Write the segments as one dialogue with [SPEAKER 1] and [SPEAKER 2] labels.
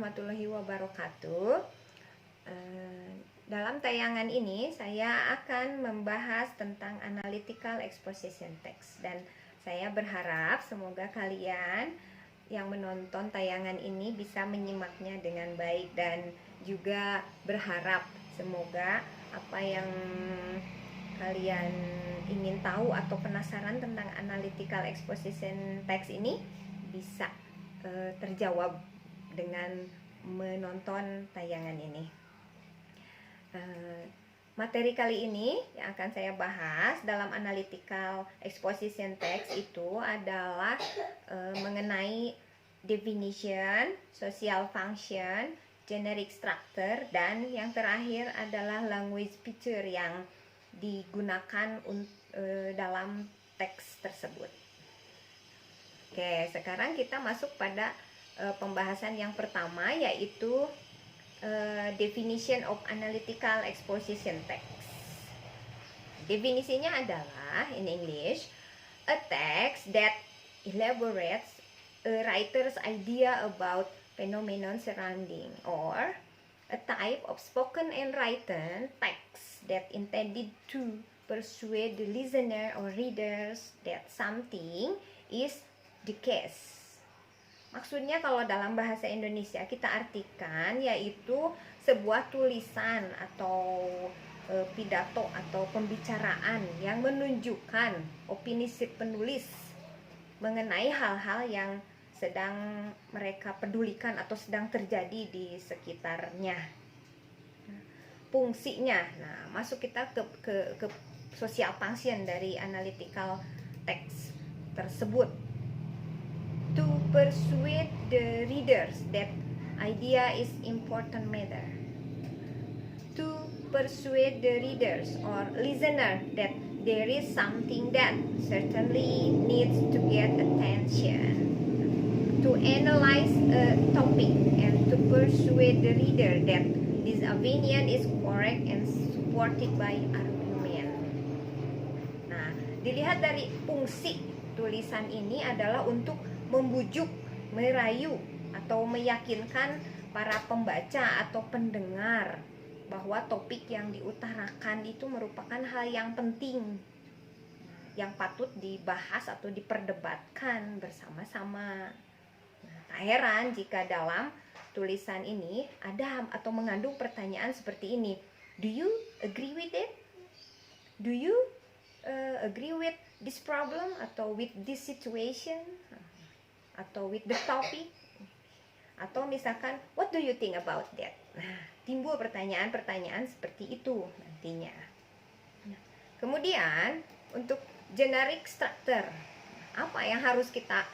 [SPEAKER 1] warahmatullahi wabarakatuh. Dalam tayangan ini saya akan membahas tentang analytical exposition text, dan saya berharap semoga kalian yang menonton tayangan ini bisa menyimaknya dengan baik, dan juga berharap semoga apa yang kalian ingin tahu atau penasaran tentang analytical exposition text ini bisa terjawab dengan menonton tayangan ini. Materi kali ini yang akan saya bahas dalam analytical exposition text itu adalah mengenai definition, social function, generic structure, dan yang terakhir adalah language feature yang digunakan dalam teks tersebut. Oke, sekarang kita masuk pada pembahasan yang pertama, yaitu definition of analytical exposition text. Definisinya adalah, in English, a text that elaborates a writer's idea about phenomenon surrounding, or a type of spoken and written text that intended to persuade the listener or readers that something is the case. Maksudnya kalau dalam bahasa Indonesia kita artikan yaitu sebuah tulisan atau pidato atau pembicaraan yang menunjukkan opini si penulis mengenai hal-hal yang sedang mereka pedulikan atau sedang terjadi di sekitarnya. Fungsinya, nah masuk kita ke social function dari analytical text tersebut. To persuade the readers that idea is important matter. To persuade the readers or listener that there is something that certainly needs to get attention. To analyze a topic and to persuade the reader that this opinion is correct and supported by argument. Nah, dilihat dari fungsi tulisan ini adalah untuk membujuk, merayu, atau meyakinkan para pembaca atau pendengar bahwa topik yang diutarakan itu merupakan hal yang penting, yang patut dibahas atau diperdebatkan bersama-sama. Nah, tak heran jika dalam tulisan ini ada atau mengandung pertanyaan seperti ini. Do you agree with it? Do you agree with this problem atau with this situation? Atau with the topic, atau misalkan what do you think about that. Nah, timbul pertanyaan-pertanyaan seperti itu nantinya. Nah, kemudian untuk generic structure, apa yang harus kita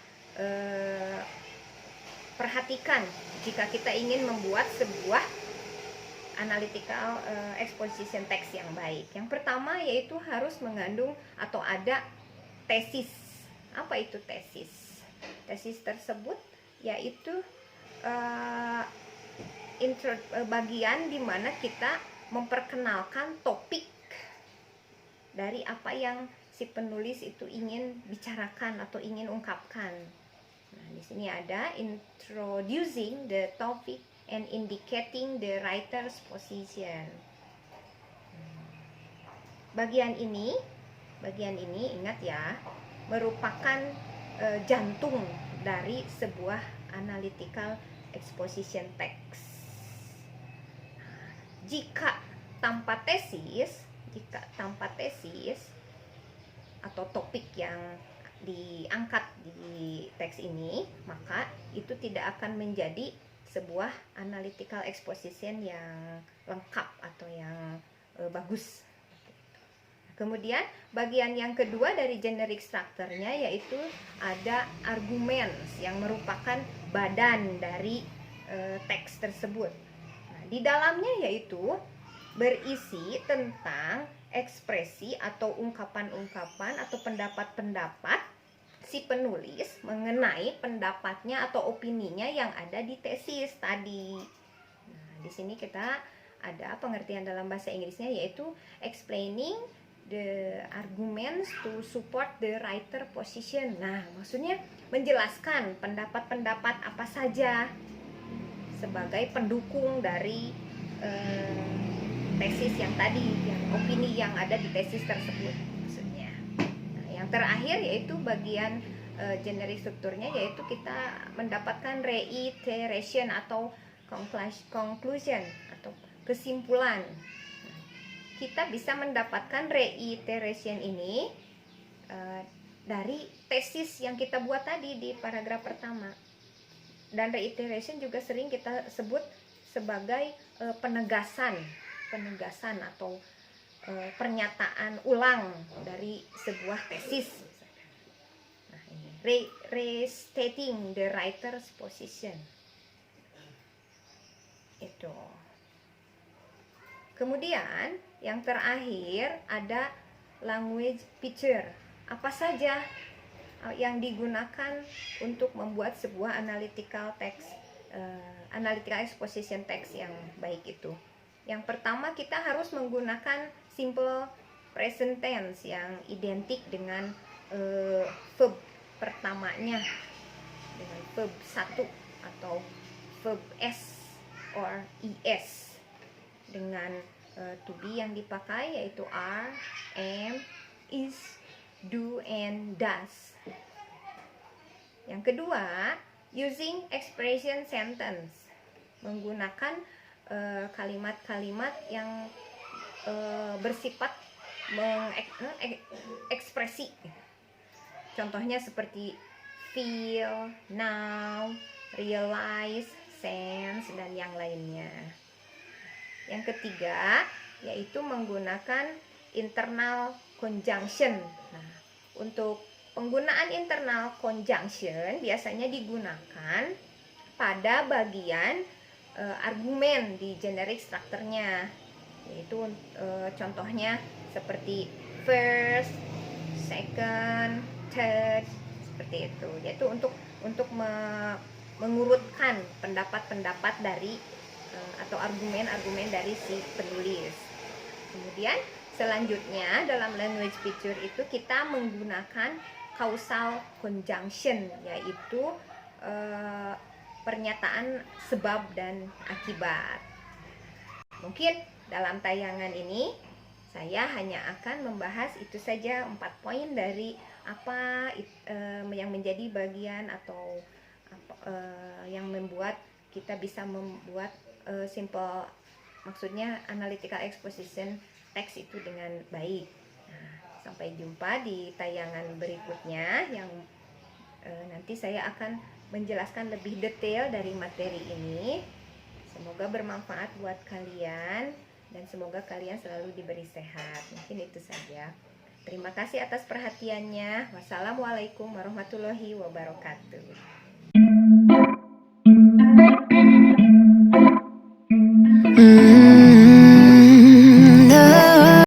[SPEAKER 1] perhatikan jika kita ingin membuat sebuah analytical exposition text yang baik? Yang pertama yaitu harus mengandung atau ada tesis. Apa itu tesis? Tesis tersebut yaitu bagian di mana kita memperkenalkan topik dari apa yang si penulis itu ingin bicarakan atau ingin ungkapkan. Nah, di sini ada introducing the topic and indicating the writer's position. Bagian ini ingat ya, merupakan jantung dari sebuah analytical exposition text. Jika tanpa tesis atau topik yang diangkat di teks ini, maka itu tidak akan menjadi sebuah analytical exposition yang lengkap atau yang bagus. Kemudian bagian yang kedua dari generic structure-nya yaitu ada arguments yang merupakan badan dari teks tersebut. Nah, di dalamnya yaitu berisi tentang ekspresi atau ungkapan-ungkapan atau pendapat-pendapat si penulis mengenai pendapatnya atau opininya yang ada di tesis tadi. Nah, di sini kita ada pengertian dalam bahasa Inggrisnya yaitu explaining the arguments to support the writer position. Nah, maksudnya menjelaskan pendapat-pendapat apa saja sebagai pendukung dari tesis yang tadi, yang opini yang ada di tesis tersebut maksudnya. Nah, yang terakhir yaitu bagian generic strukturnya, yaitu kita mendapatkan reiteration atau conclusion atau kesimpulan. Nah, kita bisa mendapatkan reiteration ini dari tesis yang kita buat tadi di paragraf pertama. Dan reiteration juga sering kita sebut sebagai penegasan atau pernyataan ulang dari sebuah tesis. Nah, ini restating the writer's position. Itu. Kemudian yang terakhir ada language picture. Apa saja yang digunakan untuk membuat sebuah analytical text, analytical exposition text yang baik itu. Yang pertama, kita harus menggunakan simple present tense yang identik dengan verb pertamanya dengan verb 1 atau verb s or es, dengan to be yang dipakai yaitu are, am, is, do, and does. Yang kedua, using expression sentence, menggunakan kalimat-kalimat yang bersifat mengekspresi. Contohnya seperti feel, now, realize, sense, dan yang lainnya. Yang ketiga, yaitu menggunakan internal conjunction. Nah, untuk penggunaan internal conjunction biasanya digunakan pada bagian argumen di generic strukturnya, yaitu contohnya seperti first, second, third, seperti itu, yaitu untuk mengurutkan pendapat-pendapat dari atau argumen-argumen dari si penulis. Kemudian selanjutnya dalam language picture itu kita menggunakan causal conjunction, yaitu pernyataan sebab dan akibat. Mungkin dalam tayangan ini saya hanya akan membahas itu saja 4 poin dari apa yang menjadi bagian atau yang membuat kita bisa membuat simple, maksudnya analytical exposition text itu dengan baik. Nah, sampai jumpa di tayangan berikutnya yang nanti saya akan menjelaskan lebih detail dari materi ini. Semoga bermanfaat buat kalian dan semoga kalian selalu diberi sehat. Mungkin itu saja. Terima kasih atas perhatiannya. Wassalamualaikum warahmatullahi wabarakatuh.